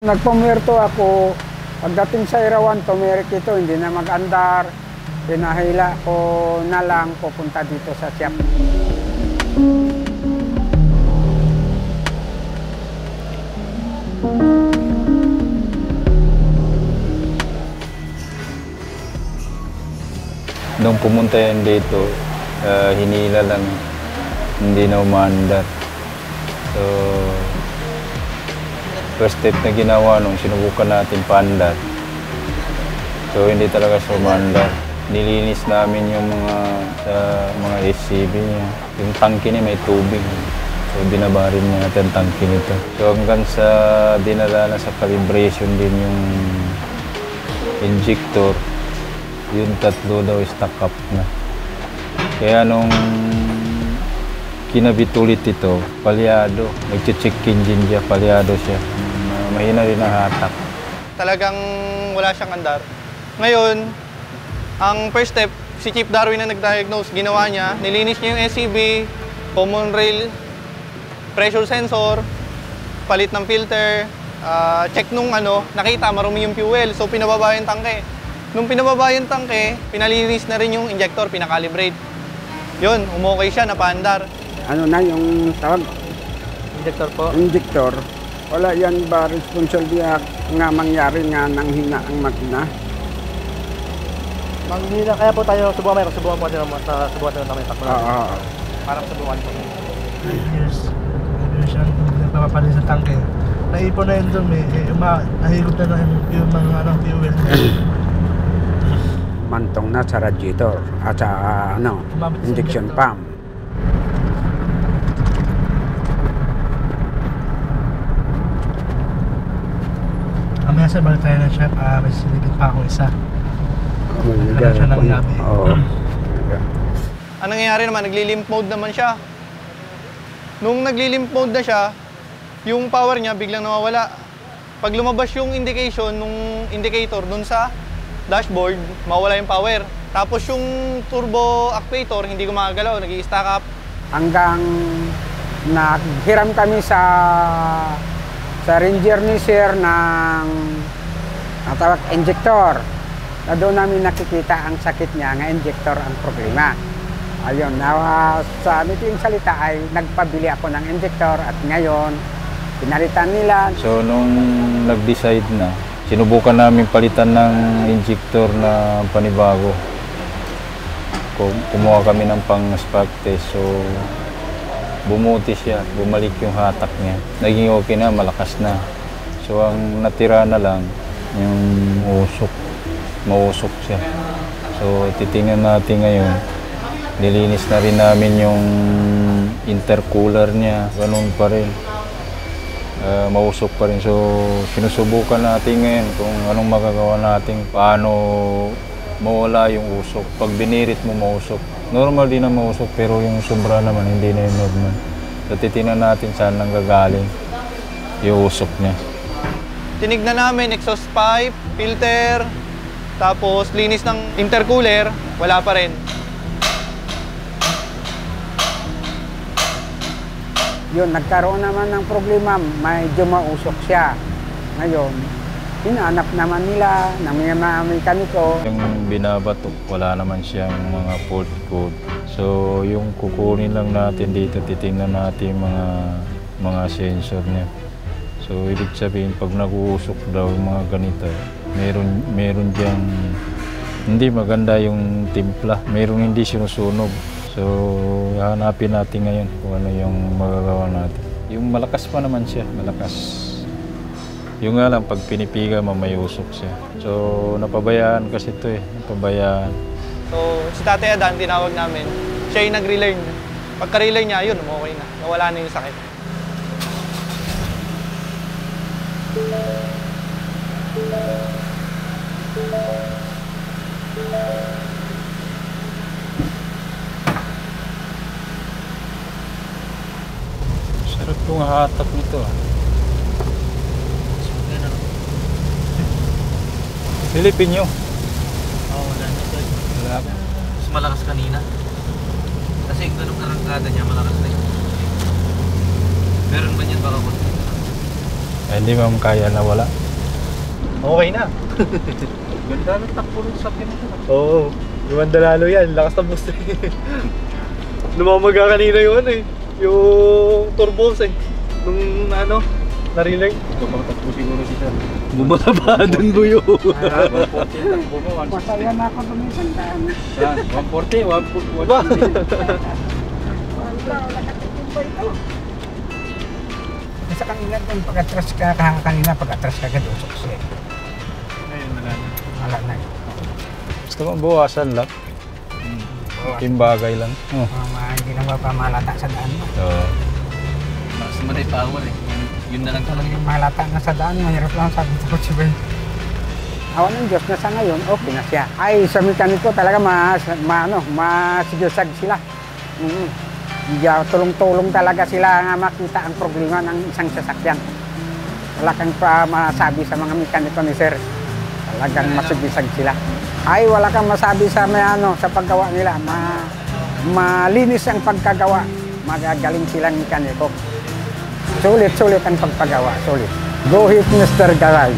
Nagpumirto ako. Pagdating sa Irawan, tumirik ito, hindi na mag-andar. Pinahila ko na lang pupunta dito sa shop. Nung pumunta yan dito, hinila lang, hindi na umaandar. So, first step na ginawa nung sinubukan natin paandar. So, hindi talaga siya umaandar. Nilinis namin yung mga SCV niya. Yung tangke niya may tubig. So, binaba rin natin ang tangke nito. So, hanggang sa dinala na sa calibration din yung injector, yung tatlo daw stuck up na. Kaya nung kinabit ulit ito, palyado. Nag-check engine siya, palyado siya. Mahina rin ang hatak. Talagang wala siyang andar. Ngayon, ang first step, si Chief Darwin na nag-diagnose, ginawa niya, nilinis niya yung SCV, common rail, pressure sensor, palit ng filter, check nung nakita marumi yung fuel, so pinababa yung tangke. Nung pinababa yung tangke, pinalinis na rin yung injector, pinakalibrate. Yun, umokay siya, napaandar. Ano na yung tawag? Injector po? Injector. Wala yan ba responsibilidad nga mangyari nga nang hina ang makina? Manghina, kaya po tayo subukan po namin takbo. Oo. Parang subukan po. 9 years. Siya napapalit sa tangke. Naipon na yun doon nahigop na yung mga fuel. Mantong na sa radiator at sa injection pump. Mamaya sa balik tayo ng chef, may silipin pa ako isa. Nagkaroon siya ng gabi. Oo. Ang nangyayari naman, nagli-limp mode naman siya. Nung nagli-limp mode na siya, yung power niya biglang nawawala. Pag lumabas yung indication nung indicator dun sa dashboard, mawala yung power. Tapos yung turbo actuator, hindi gumagalaw, nag-i-stack up. Hanggang naghiram kami sa Ranger ni Sir ng tawag injector. Na doon namin nakikita ang sakit niya, nga injector ang problema. Ayun, sa meeting salita ay nagpabili ako ng injector at ngayon, pinalitan nila. So, nung nag-decide na, sinubukan namin palitan ng injector na panibago. Kumuha kami ng pang-spark test. So, bumuti siya, bumalik yung hatak niya. Naging okay na, malakas na. So, ang natira na lang, yung usok. Mausok siya. So, titingnan natin ngayon. Nilinis na rin namin yung intercooler niya. Ganun pa rin. Mausok pa rin. So, sinusubukan natin ngayon kung anong magagawa natin. Paano mawala yung usok. Pag binirit mo, mausok. Normal din na mausok, pero yung sobra naman, hindi na yung normal. So, titingnan natin saan nanggagaling yung usok niya. Tinignan namin, exhaust pipe, filter, tapos linis ng intercooler, wala pa rin. Yun, nagkaroon naman ng problema, medyo mausok siya. Ngayon, hinanap naman nila ng mga mekaniko. Yung binabatok, wala naman siyang mga fault code. So, yung kukunin lang natin dito, titingnan natin mga sensor niya. So, ibig sabihin, pag nag-uusok daw yung mga ganito, meron diyang hindi maganda yung timpla. Meron hindi sinusunog. So, hanapin natin ngayon kung ano yung magagawa natin. Yung malakas pa naman siya, malakas. Yung nga lang, pag pinipiga, mamayusok siya. So, napabayaan kasi ito napabayaan. So, si Tatay Adan, tinawag namin, siya yung nag-relearn. Pagka-relearn niya, yun, okay na. Nawala na yung sakit. Sarap yung hatak nito. Silipin nyo. Wala na ito. Wala. Mas malakas kanina. Kasi ganun karangkada niya, malakas na yun. Meron ba niyan baka konti? Hindi ma'am kaya na wala. Okay na. Ganda ng takbo ng sakyan ko. Oo. Lumanda lalo yan. Lakas ng boost. Lumamaga kanina yung ano eh. Yung turbos eh. Nung ano, narinig. Ito pang takbo siguro si sir. Bumalabadan mo yun. 140 takbo mo, 160. Masaya na ako dumisan daan. Yan, 140, 140. Ba? Wala katitimba ito. Sa kanina doon, pag-atras ka kanina, pag-atras ka agad, usok siya. Ngayon, wala na. Wala na. Gusto mo bawasan lang. Yung bagay lang. Oh. Hindi na mapamalata sa daan mo. So, Mas maday power eh. Yun na lang Talagang yung malata na sa daan, mahirap lang sabi sa kotse ba. Awan ng Diyos na sa ngayon, okay na siya. Ay, sa mekaniko talaga masigasag sila. Tulong-tulong talaga sila nga makita ang problema ng isang sasakyan. Wala kang masabi sa mga mekaniko ni Sir. Talagang masigasag sila. Ay, wala kang masabi sa sa paggawa nila. Malinis ang pagkagawa. Magagaling silang mekaniko. Sulit ang pagpagawa, sulit. Go hit Mr. Garay.